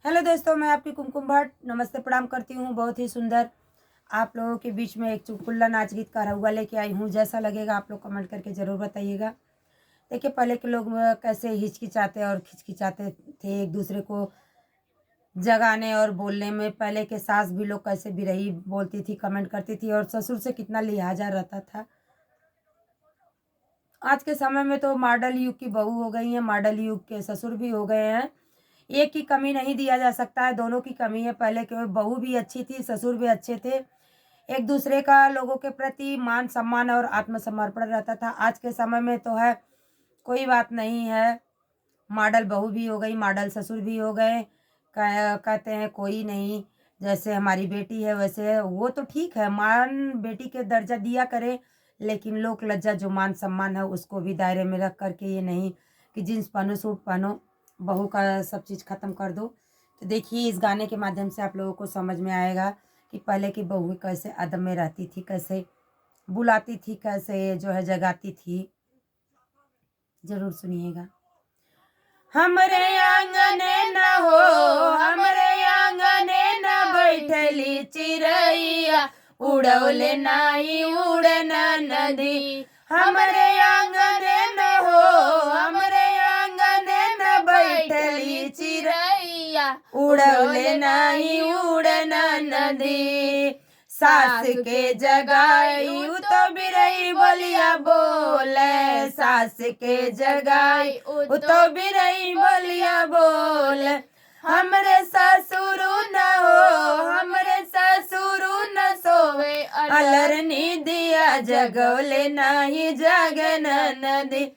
Hello दोस्तों, मैं आपकी कुमकुम भट्ट नमस्ते प्रणाम करती हूँ। बहुत ही सुंदर आप लोगों के बीच में एक चुटकुला नाच गीत का रहुआ लेके आई हूँ। जैसा लगेगा आप लोग कमेंट करके ज़रूर बताइएगा। देखिए, पहले के लोग कैसे हिचकिचाते और खिचकिचाते थे एक दूसरे को जगाने और बोलने में। पहले के सास भी लोग कैसे बिरही बोलती थी, कमेंट करती थी, और ससुर से कितना लिहाजा रहता था। आज के समय में तो मॉडल युग की बहू हो गई हैं, मॉडल युग के ससुर भी हो गए हैं। एक की कमी नहीं दिया जा सकता है, दोनों की कमी है। पहले के बहू भी अच्छी थी, ससुर भी अच्छे थे। एक दूसरे का लोगों के प्रति मान सम्मान और आत्मसमर्पण रहता था। आज के समय में तो है कोई बात नहीं है, मॉडल बहू भी हो गई, मॉडल ससुर भी हो गए। कहते हैं कोई नहीं, जैसे हमारी बेटी है वैसे है। वो तो ठीक है, मान बेटी के दर्जा दिया करे, लेकिन लोक लज्जा जो मान सम्मान है उसको भी दायरे में रख करके, ये नहीं कि जीन्स पहनो सूट पहनो, बहू का सब चीज़ ख़त्म कर दो। तो देखिए, इस गाने के माध्यम से आप लोगों को समझ में आएगा कि पहले की बहू कैसे अदब में रहती थी, कैसे बुलाती थी, कैसे जो है जगाती थी। ज़रूर सुनिएगा। हमरे आंगने न हो, हमरे आंगने न बैठली चिरैया, उड़ौले नाही उड़ना नदी। हमरे आंगने न हो, हमरे आंगने न बैठली चिरैया, उड़ौले नाही उड़ना नदी। सास के जगाई तो बिरही बोलिया बोले, सास के जगाई तो बिरही बोलिया बोले। हमरे ससुरु न हो, हमरे ससुरु न सोवे, अलरनी दिया जगौले नाही जागन नदी।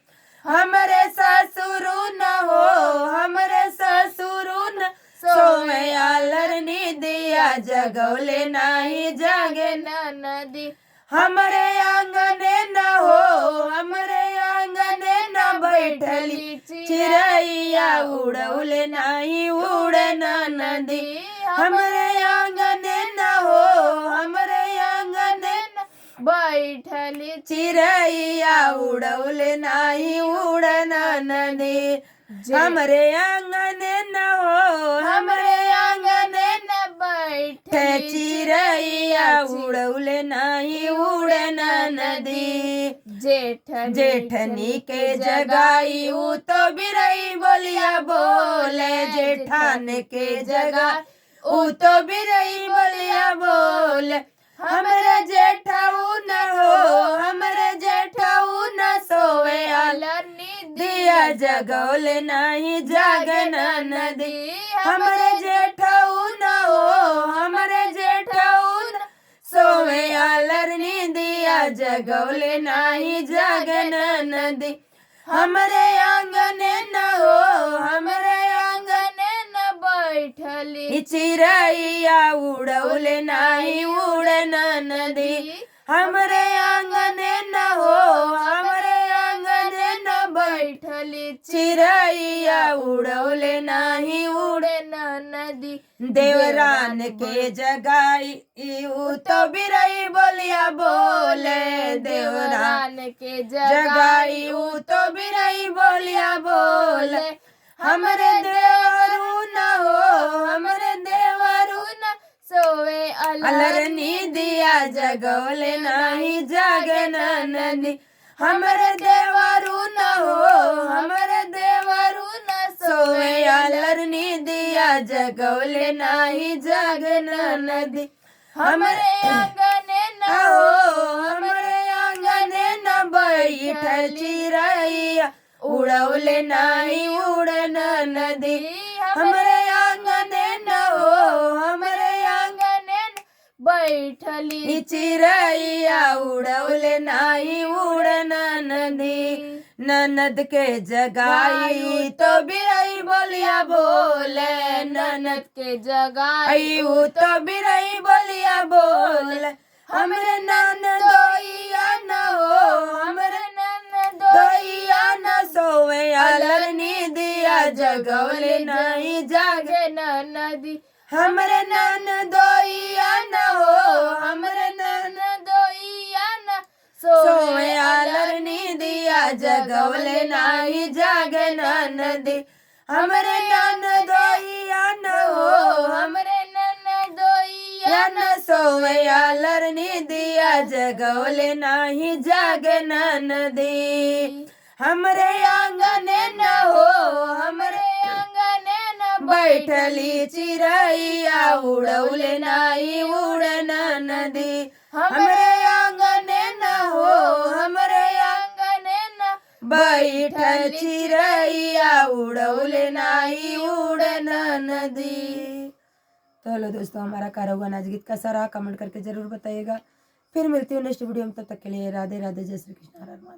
हमरे ससुरु न हो, हमरे ससुरु न सोवे, अलरनी दिया जगौले नाही जागे नदी। हमरे आंगने न हो, हमरे आंगने न बैठली चिरैया, उड़ौले नाही उड़ना नदी। हमरे आंगने न हो, हमरे आंगने न बैठली चिरैया, उड़ौले नाही उड़ना नदी। हमरे आंगने न हो, हमरे आंगने न बैठे चिरैया, उड़ौले नाही उड़ना नदी। जेठनी के जगाई तो बिरही बोलिया बोले, जेठान के जगाई तो बिरही बोलिया बोले। हमरे जेठाऊ न हो, हमरे जेठाऊ न सोवे, अलरनी दिया जगौले नाही जागना नदी। हमरे जेठाऊ न हो, हमरे जेठाऊ न सोवे, अलरनी दिया जगौले नाही जागना नदी। हमरे आंगने न हो, हमरे आंगने न बैठली चिरैया, उड़ौले नाही उड़ना नदी। हमरे आंगने न हो, हमरे आंगने न बैठली चिरैया, उड़ौले नाही उड़ना नदी। देवरान के जगाई तो बिरही बोलिया बोले, देवरान के जगाई तो बिरही बोलिया बोले। हमरे देवरू न हो, हमरे देवरू न सोवे, अलरनी दिया जगौले नाही जागना नदी। हमरे देवरू न हो, हमरे देवरू न सोवे, अलरनी दिया जगौले नाही जागना नदी। हमरे आंगने न हो, हमरे आंगने न बैठल चिरैया, उड़ौले नाही उड़ना नदी। हमरे आंगने न हो, हमरे आंगने न बैठली चिरैया, उड़ौले नाही उड़ना नदी। ननद के जगाई तो बिरही बोलिया बोले, ननद के जगाई तो बिरही बोलिया बोले। हमरे ननदोइया न हो, हमरे ननदोइया न सोवे, अलरनी दिया जगौले नहीं जागे नदी। हमरे ननदोइया न हो, हमरे ननदोइया न सोवे, अलरनी दिया जगौले नाही जागे नदी। हमरे ननदोइया न हो, रोवयालर निदिया जगवले नाही जागन नदी। हमरे आंगने न हो हमरे आंगने न बैठली चिरैया उड़ौले नाही उड़न नदी। हमरे आंगने न हो हमरे आंगने न बैठल चिरैया उड़ौले नाही उड़न नदी। तो हेलो दोस्तों, हमारा कारवां नाच गीत कैसा रहा कमेंट करके जरूर बताइएगा। फिर मिलती हूँ नेक्स्ट वीडियो में, तब तक के लिए राधे राधे, जय श्री कृष्ण, हर हर महादेव।